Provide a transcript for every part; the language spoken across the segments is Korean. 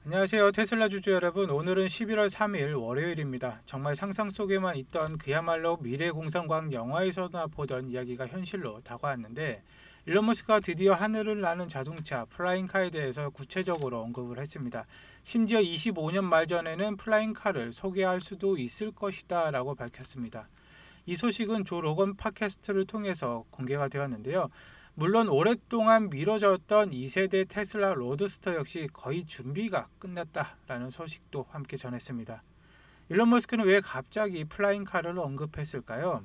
안녕하세요. 테슬라 주주 여러분. 오늘은 11월 3일 월요일입니다. 정말 상상 속에만 있던 그야말로 미래공상과학 영화에서나 보던 이야기가 현실로 다가왔는데, 일론 머스크가 드디어 하늘을 나는 자동차 플라잉카에 대해서 구체적으로 언급을 했습니다. 심지어 25년 말 전에는 플라잉카를 소개할 수도 있을 것이다 라고 밝혔습니다. 이 소식은 조 로건 팟캐스트를 통해서 공개가 되었는데요. 물론 오랫동안 미뤄졌던 2세대 테슬라 로드스터 역시 거의 준비가 끝났다라는 소식도 함께 전했습니다. 일론 머스크는 왜 갑자기 플라잉카를 언급했을까요?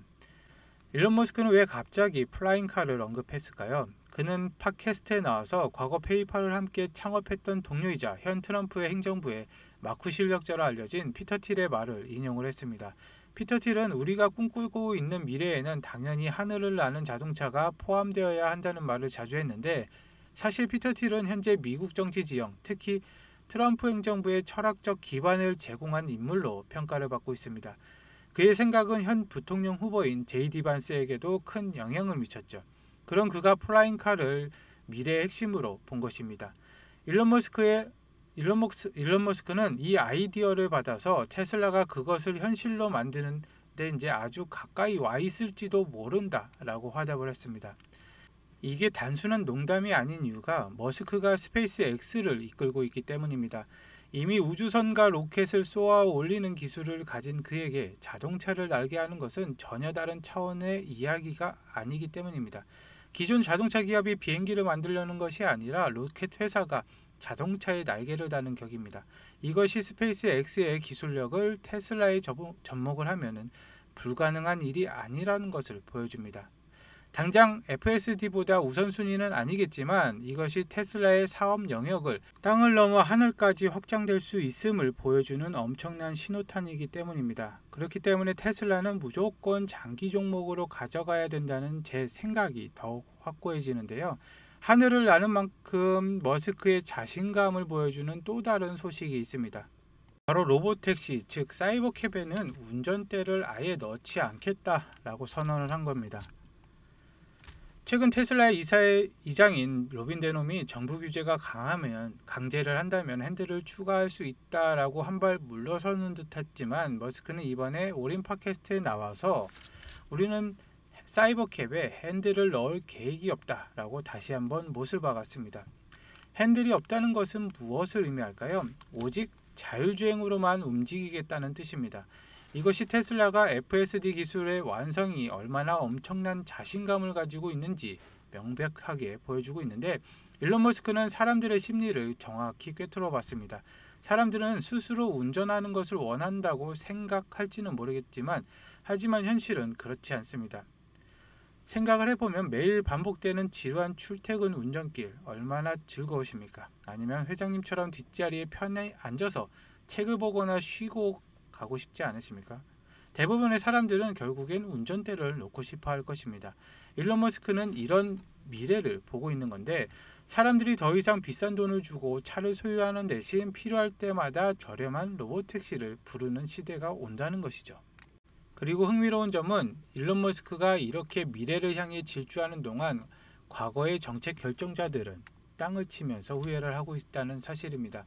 그는 팟캐스트에 나와서 과거 페이팔을 함께 창업했던 동료이자 현 트럼프의 행정부의 마쿠 실력자로 알려진 피터 틸의 말을 인용을 했습니다. 피터 틸은 우리가 꿈꾸고 있는 미래에는 당연히 하늘을 나는 자동차가 포함되어야 한다는 말을 자주 했는데, 사실 피터 틸은 현재 미국 정치 지형, 특히 트럼프 행정부의 철학적 기반을 제공한 인물로 평가를 받고 있습니다. 그의 생각은 현 부통령 후보인 제이디 반스에게도 큰 영향을 미쳤죠. 그런 그가 플라잉카를 미래의 핵심으로 본 것입니다. 일론 머스크는 이 아이디어를 받아서 테슬라가 그것을 현실로 만드는 데 이제 아주 가까이 와 있을지도 모른다라고 화답을 했습니다. 이게 단순한 농담이 아닌 이유가 머스크가 스페이스 X를 이끌고 있기 때문입니다. 이미 우주선과 로켓을 쏘아 올리는 기술을 가진 그에게 자동차를 날게 하는 것은 전혀 다른 차원의 이야기가 아니기 때문입니다. 기존 자동차 기업이 비행기를 만들려는 것이 아니라 로켓 회사가 자동차의 날개를 다는 격입니다. 이것이 스페이스 X의 기술력을 테슬라에 접목을 하면은 불가능한 일이 아니라는 것을 보여줍니다. 당장 FSD보다 우선순위는 아니겠지만 이것이 테슬라의 사업 영역을 땅을 넘어 하늘까지 확장될 수 있음을 보여주는 엄청난 신호탄이기 때문입니다. 그렇기 때문에 테슬라는 무조건 장기 종목으로 가져가야 된다는 제 생각이 더욱 확고해지는데요. 하늘을 나는 만큼 머스크의 자신감을 보여주는 또 다른 소식이 있습니다. 바로 로보택시, 즉 사이버캡에는 운전대를 아예 넣지 않겠다라고 선언을 한 겁니다. 최근 테슬라의 이장인 로빈 데놈이 정부 규제가 강하면 강제를 한다면 핸들을 추가할 수 있다라고 한 발 물러서는 듯했지만, 머스크는 이번에 오린 팟캐스트에 나와서 우리는 사이버캡에 핸들을 넣을 계획이 없다라고 다시 한번 못을 박았습니다. 핸들이 없다는 것은 무엇을 의미할까요? 오직 자율주행으로만 움직이겠다는 뜻입니다. 이것이 테슬라가 FSD 기술의 완성이 얼마나 엄청난 자신감을 가지고 있는지 명백하게 보여주고 있는데, 일론 머스크는 사람들의 심리를 정확히 꿰뚫어 봤습니다. 사람들은 스스로 운전하는 것을 원한다고 생각할지는 모르겠지만, 하지만 현실은 그렇지 않습니다. 생각을 해보면 매일 반복되는 지루한 출퇴근 운전길 얼마나 즐거우십니까? 아니면 회장님처럼 뒷자리에 편히 앉아서 책을 보거나 쉬고 가고 싶지 않으십니까? 대부분의 사람들은 결국엔 운전대를 놓고 싶어 할 것입니다. 일론 머스크는 이런 미래를 보고 있는 건데, 사람들이 더 이상 비싼 돈을 주고 차를 소유하는 대신 필요할 때마다 저렴한 로보택시를 부르는 시대가 온다는 것이죠. 그리고 흥미로운 점은 일론 머스크가 이렇게 미래를 향해 질주하는 동안 과거의 정책 결정자들은 땅을 치면서 후회를 하고 있다는 사실입니다.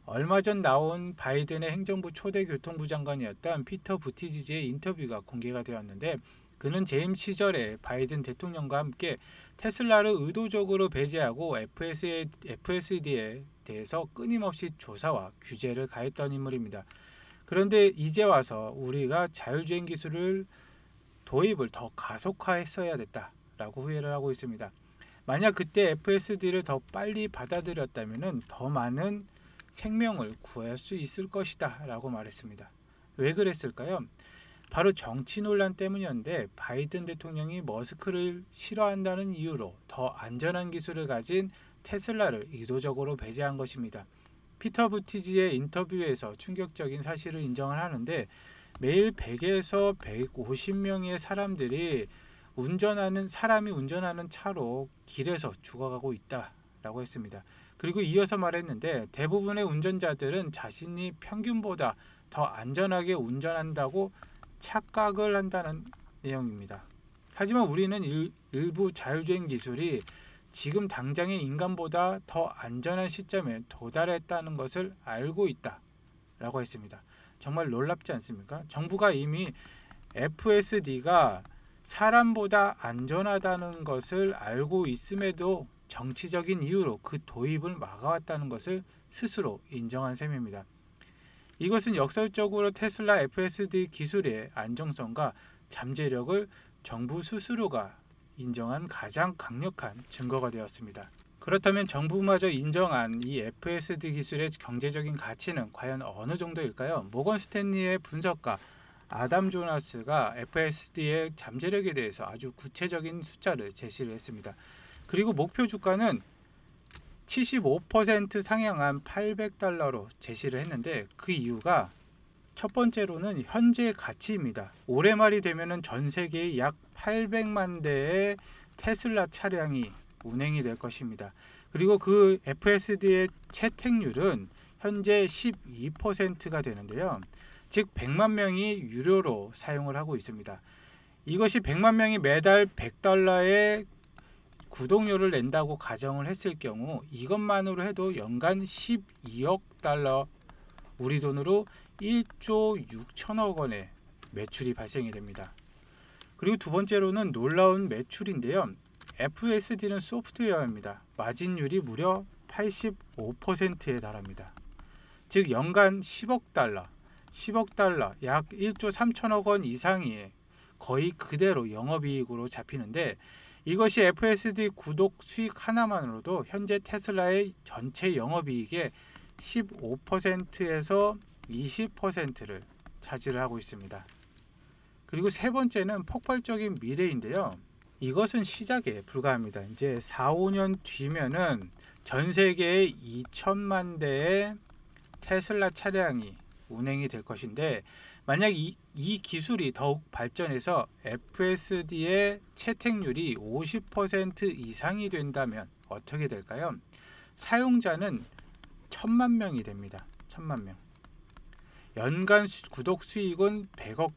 얼마 전 나온 바이든의 행정부 초대 교통부 장관이었던 피터 부티지지의 인터뷰가 공개가 되었는데, 그는 재임 시절에 바이든 대통령과 함께 테슬라를 의도적으로 배제하고 FSD에 대해서 끊임없이 조사와 규제를 가했던 인물입니다. 그런데 이제 와서 우리가 자율주행 기술을 도입을 더 가속화했어야 됐다라고 후회를 하고 있습니다. 만약 그때 FSD를 더 빨리 받아들였다면 더 많은 생명을 구할 수 있을 것이다 라고 말했습니다. 왜 그랬을까요? 바로 정치 논란 때문이었는데, 바이든 대통령이 머스크를 싫어한다는 이유로 더 안전한 기술을 가진 테슬라를 의도적으로 배제한 것입니다. 피터 부티지의 인터뷰에서 충격적인 사실을 인정을 하는데, 매일 100에서 150명의 사람이 운전하는 차로 길에서 죽어가고 있다라고 했습니다. 그리고 이어서 말했는데, 대부분의 운전자들은 자신이 평균보다 더 안전하게 운전한다고 착각을 한다는 내용입니다. 하지만 우리는 일부 자율주행 기술이 지금 당장의 인간보다 더 안전한 시점에 도달했다는 것을 알고 있다 라고 했습니다. 정말 놀랍지 않습니까? 정부가 이미 FSD가 사람보다 안전하다는 것을 알고 있음에도 정치적인 이유로 그 도입을 막아왔다는 것을 스스로 인정한 셈입니다. 이것은 역설적으로 테슬라 FSD 기술의 안정성과 잠재력을 정부 스스로가 인정한 가장 강력한 증거가 되었습니다. 그렇다면 정부마저 인정한 이 FSD 기술의 경제적인 가치는 과연 어느 정도일까요? 모건 스탠리의 분석가 아담 조나스가 FSD의 잠재력에 대해서 아주 구체적인 숫자를 제시를 했습니다. 그리고 목표 주가는 75% 상향한 $800로 제시를 했는데 그 이유가 첫 번째로는 현재 가치입니다. 올해 말이 되면 전 세계에 약 800만 대의 테슬라 차량이 운행이 될 것입니다. 그리고 그 FSD의 채택률은 현재 12%가 되는데요. 즉 100만 명이 유료로 사용을 하고 있습니다. 이것이 100만 명이 매달 $100의 구독료를 낸다고 가정을 했을 경우 이것만으로 해도 연간 $12억, 우리 돈으로 1조 6천억 원의 매출이 발생이 됩니다. 그리고 두 번째로는 놀라운 매출인데요. FSD는 소프트웨어입니다. 마진율이 무려 85%에 달합니다. 즉 연간 $10억, 약 1조 3천억 원 이상이 거의 그대로 영업이익으로 잡히는데 이것이 FSD 구독 수익 하나만으로도 현재 테슬라의 전체 영업이익의 15%에서 20%를 차지를 하고 있습니다. 그리고 세 번째는 폭발적인 미래인데요. 이것은 시작에 불과합니다. 이제 4, 5년 뒤면은 전 세계에 2천만 대의 테슬라 차량이 운행이 될 것인데 만약 이 기술이 더욱 발전해서 FSD의 채택률이 50% 이상이 된다면 어떻게 될까요? 사용자는 1,000만 명이 됩니다. 1,000만 명. 연간 구독 수익은 $100억,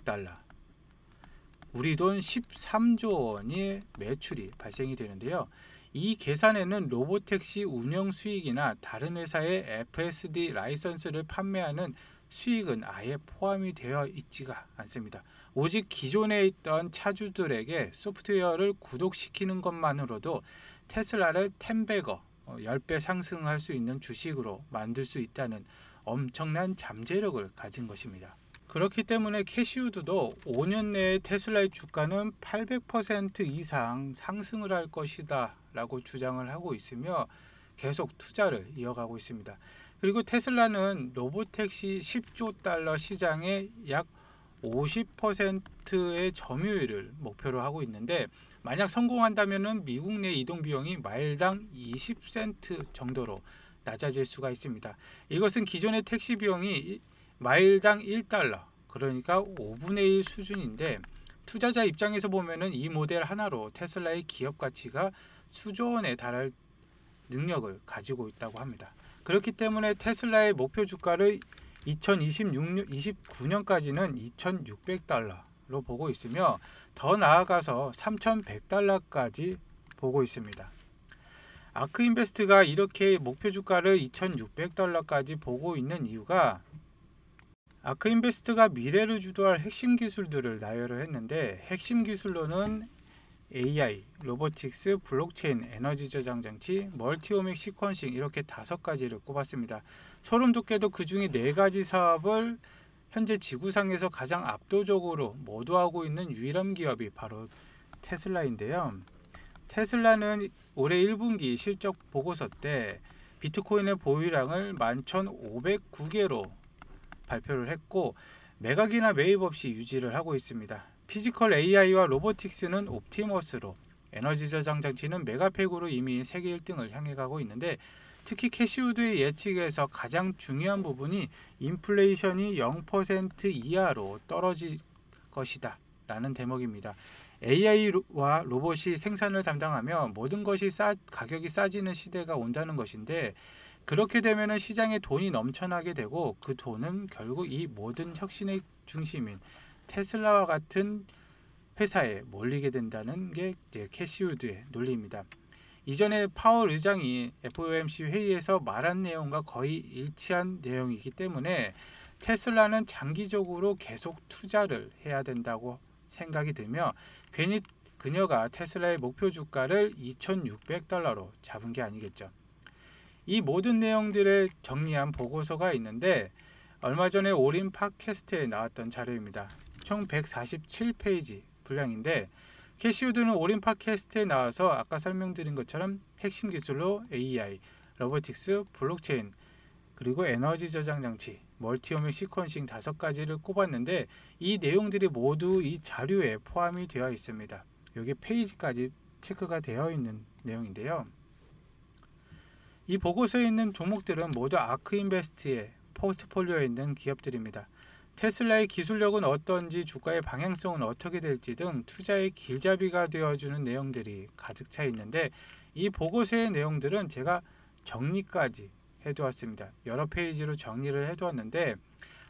우리 돈 13조 원의 매출이 발생이 되는데요. 이 계산에는 로보택시 운영 수익이나 다른 회사의 FSD 라이선스를 판매하는 수익은 아예 포함이 되어 있지가 않습니다. 오직 기존에 있던 차주들에게 소프트웨어를 구독시키는 것만으로도 테슬라를 10배거, 10배 상승할 수 있는 주식으로 만들 수 있다는 엄청난 잠재력을 가진 것입니다. 그렇기 때문에 캐시우드도 5년 내에 테슬라의 주가는 800% 이상 상승을 할 것이다 라고 주장을 하고 있으며 계속 투자를 이어가고 있습니다. 그리고 테슬라는 로보택시 $10조 시장의 약 50%의 점유율을 목표로 하고 있는데 만약 성공한다면 미국 내 이동 비용이 마일당 20센트 정도로 낮아질 수가 있습니다. 이것은 기존의 택시 비용이 마일당 $1, 그러니까 5분의 1 수준인데 투자자 입장에서 보면은 이 모델 하나로 테슬라의 기업 가치가 수조 원에 달할 능력을 가지고 있다고 합니다. 그렇기 때문에 테슬라의 목표 주가를 2029년까지는 $2,600로 보고 있으며 더 나아가서 $3,100까지 보고 있습니다. 아크인베스트가 이렇게 목표 주가를 $2,600까지 보고 있는 이유가 아크인베스트가 미래를 주도할 핵심 기술들을 나열을 했는데 핵심 기술로는 AI, 로보틱스, 블록체인, 에너지 저장 장치, 멀티오믹 시퀀싱 이렇게 5가지를 꼽았습니다. 소름 돋게도 그 중에 4가지 사업을 현재 지구상에서 가장 압도적으로 모두하고 있는 유일한 기업이 바로 테슬라인데요. 테슬라는 올해 1분기 실적 보고서 때 비트코인의 보유량을 11,509개로 발표를 했고 매각이나 매입 없이 유지를 하고 있습니다. 피지컬 AI와 로보틱스는 옵티머스로, 에너지 저장 장치는 메가팩으로 이미 세계 1등을 향해 가고 있는데 특히 캐시우드의 예측에서 가장 중요한 부분이 인플레이션이 0% 이하로 떨어질 것이다 라는 대목입니다. AI와 로봇이 생산을 담당하며 모든 것이 가격이 싸지는 시대가 온다는 것인데 그렇게 되면 시장에 돈이 넘쳐나게 되고 그 돈은 결국 이 모든 혁신의 중심인 테슬라와 같은 회사에 몰리게 된다는 게 이제 캐시우드의 논리입니다. 이전에 파월 의장이 FOMC 회의에서 말한 내용과 거의 일치한 내용이기 때문에 테슬라는 장기적으로 계속 투자를 해야 된다고 생각이 들며 괜히 그녀가 테슬라의 목표 주가를 $2,600로 잡은 게 아니겠죠. 이 모든 내용들을 정리한 보고서가 있는데 얼마 전에 올인 팟캐스트에 나왔던 자료입니다. 총 147페이지 분량인데 캐시우드는 올인 팟캐스트에 나와서 아까 설명드린 것처럼 핵심 기술로 AI, 로보틱스, 블록체인, 그리고 에너지 저장 장치, 멀티오믹 시퀀싱 5가지를 꼽았는데 이 내용들이 모두 이 자료에 포함이 되어 있습니다. 여기 페이지까지 체크가 되어 있는 내용인데요. 이 보고서에 있는 종목들은 모두 아크인베스트의 포트폴리오에 있는 기업들입니다. 테슬라의 기술력은 어떤지 주가의 방향성은 어떻게 될지 등 투자의 길잡이가 되어주는 내용들이 가득 차 있는데 이 보고서의 내용들은 제가 정리까지 해두었습니다. 여러 페이지로 정리를 해두었는데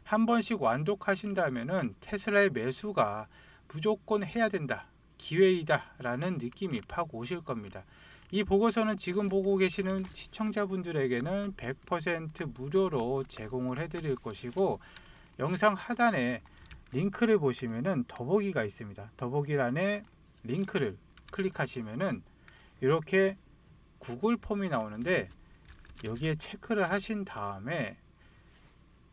한 번씩 완독하신다면 테슬라의 매수가 무조건 해야 된다, 기회이다 라는 느낌이 팍 오실 겁니다. 이 보고서는 지금 보고 계시는 시청자분들에게는 100% 무료로 제공을 해드릴 것이고 영상 하단에 링크를 보시면은 더보기가 있습니다. 더보기란에 링크를 클릭하시면은 이렇게 구글 폼이 나오는데 여기에 체크를 하신 다음에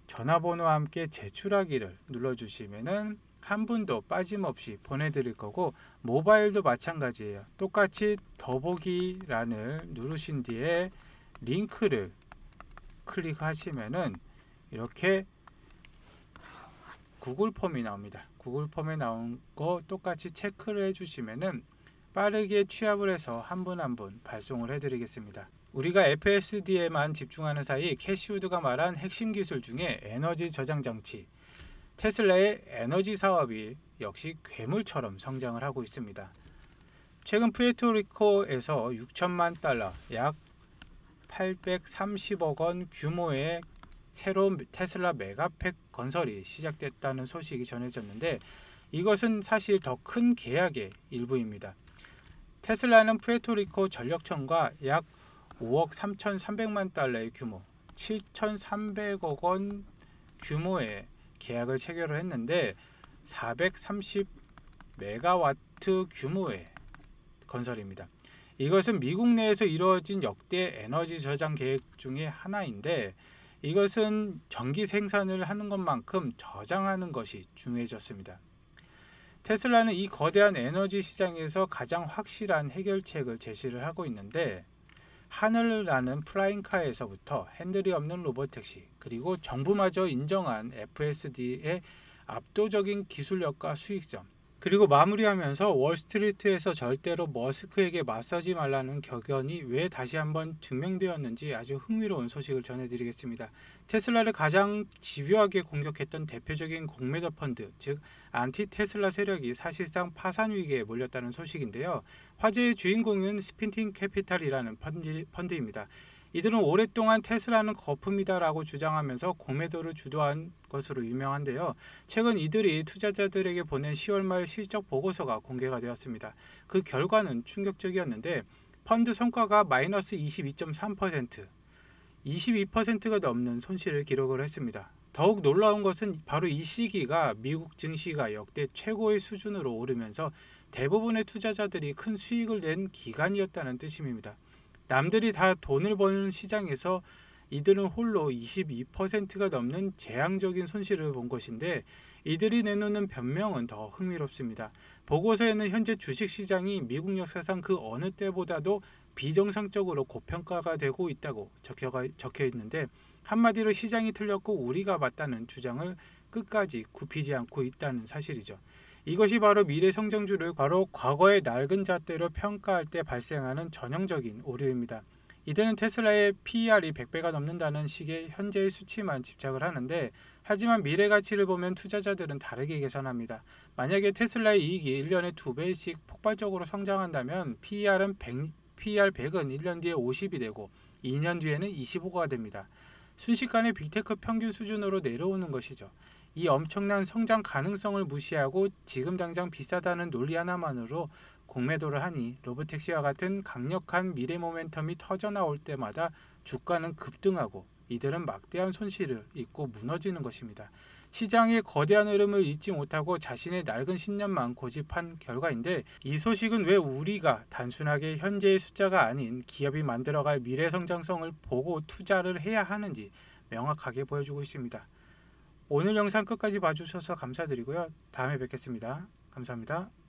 전화번호와 함께 제출하기를 눌러주시면은 한 분도 빠짐없이 보내드릴 거고 모바일도 마찬가지예요. 똑같이 더보기란을 누르신 뒤에 링크를 클릭하시면은 이렇게 구글 폼이 나옵니다. 구글 폼에 나온 거 똑같이 체크를 해주시면은 빠르게 취합을 해서 한 분 한 분 발송을 해드리겠습니다. 우리가 FSD에만 집중하는 사이 캐시우드가 말한 핵심 기술 중에 에너지 저장 장치, 테슬라의 에너지 사업이 역시 괴물처럼 성장을 하고 있습니다. 최근 푸에르토리코에서 6천만 달러, 약 830억 원 규모의 새로운 테슬라 메가팩 건설이 시작됐다는 소식이 전해졌는데 이것은 사실 더 큰 계약의 일부입니다. 테슬라는 푸에르토리코 전력청과 약 5억 3,300만 달러의 규모, 7,300억 원 규모의 계약을 체결을 했는데 430 메가와트 규모의 건설입니다. 이것은 미국 내에서 이루어진 역대 에너지 저장 계획 중에 하나인데 이것은 전기 생산을 하는 것만큼 저장하는 것이 중요해졌습니다. 테슬라는 이 거대한 에너지 시장에서 가장 확실한 해결책을 제시를 하고 있는데 하늘을 나는 플라잉카에서부터 핸들이 없는 로보택시, 그리고 정부마저 인정한 FSD의 압도적인 기술력과 수익성, 그리고 마무리하면서 월스트리트에서 절대로 머스크에게 맞서지 말라는 격언이 왜 다시 한번 증명되었는지 아주 흥미로운 소식을 전해드리겠습니다. 테슬라를 가장 집요하게 공격했던 대표적인 공매도 펀드, 즉 안티 테슬라 세력이 사실상 파산 위기에 몰렸다는 소식인데요. 화제의 주인공은 스핀팅 캐피탈이라는 펀드입니다. 이들은 오랫동안 테슬라는 거품이다라고 주장하면서 공매도를 주도한 것으로 유명한데요. 최근 이들이 투자자들에게 보낸 10월 말 실적 보고서가 공개가 되었습니다. 그 결과는 충격적이었는데 펀드 성과가 마이너스 22.3%, 22%가 넘는 손실을 기록을 했습니다. 더욱 놀라운 것은 바로 이 시기가 미국 증시가 역대 최고의 수준으로 오르면서 대부분의 투자자들이 큰 수익을 낸 기간이었다는 뜻입니다. 남들이 다 돈을 버는 시장에서 이들은 홀로 22%가 넘는 재앙적인 손실을 본 것인데 이들이 내놓는 변명은 더 흥미롭습니다. 보고서에는 현재 주식시장이 미국 역사상 그 어느 때보다도 비정상적으로 고평가가 되고 있다고 적혀 있는데 한마디로 시장이 틀렸고 우리가 맞다는 주장을 끝까지 굽히지 않고 있다는 사실이죠. 이것이 바로 미래 성장주를 바로 과거의 낡은 잣대로 평가할 때 발생하는 전형적인 오류입니다. 이들은 테슬라의 PER이 100배가 넘는다는 식의 현재의 수치만 집착을 하는데 하지만 미래 가치를 보면 투자자들은 다르게 계산합니다. 만약에 테슬라의 이익이 1년에 2배씩 폭발적으로 성장한다면 PER 100은 1년 뒤에 50이 되고 2년 뒤에는 25가 됩니다. 순식간에 빅테크 평균 수준으로 내려오는 것이죠. 이 엄청난 성장 가능성을 무시하고 지금 당장 비싸다는 논리 하나만으로 공매도를 하니 로보택시와 같은 강력한 미래 모멘텀이 터져나올 때마다 주가는 급등하고 이들은 막대한 손실을 입고 무너지는 것입니다. 시장의 거대한 흐름을 잊지 못하고 자신의 낡은 신념만 고집한 결과인데, 이 소식은 왜 우리가 단순하게 현재의 숫자가 아닌 기업이 만들어갈 미래 성장성을 보고 투자를 해야 하는지 명확하게 보여주고 있습니다. 오늘 영상 끝까지 봐주셔서 감사드리고요. 다음에 뵙겠습니다. 감사합니다.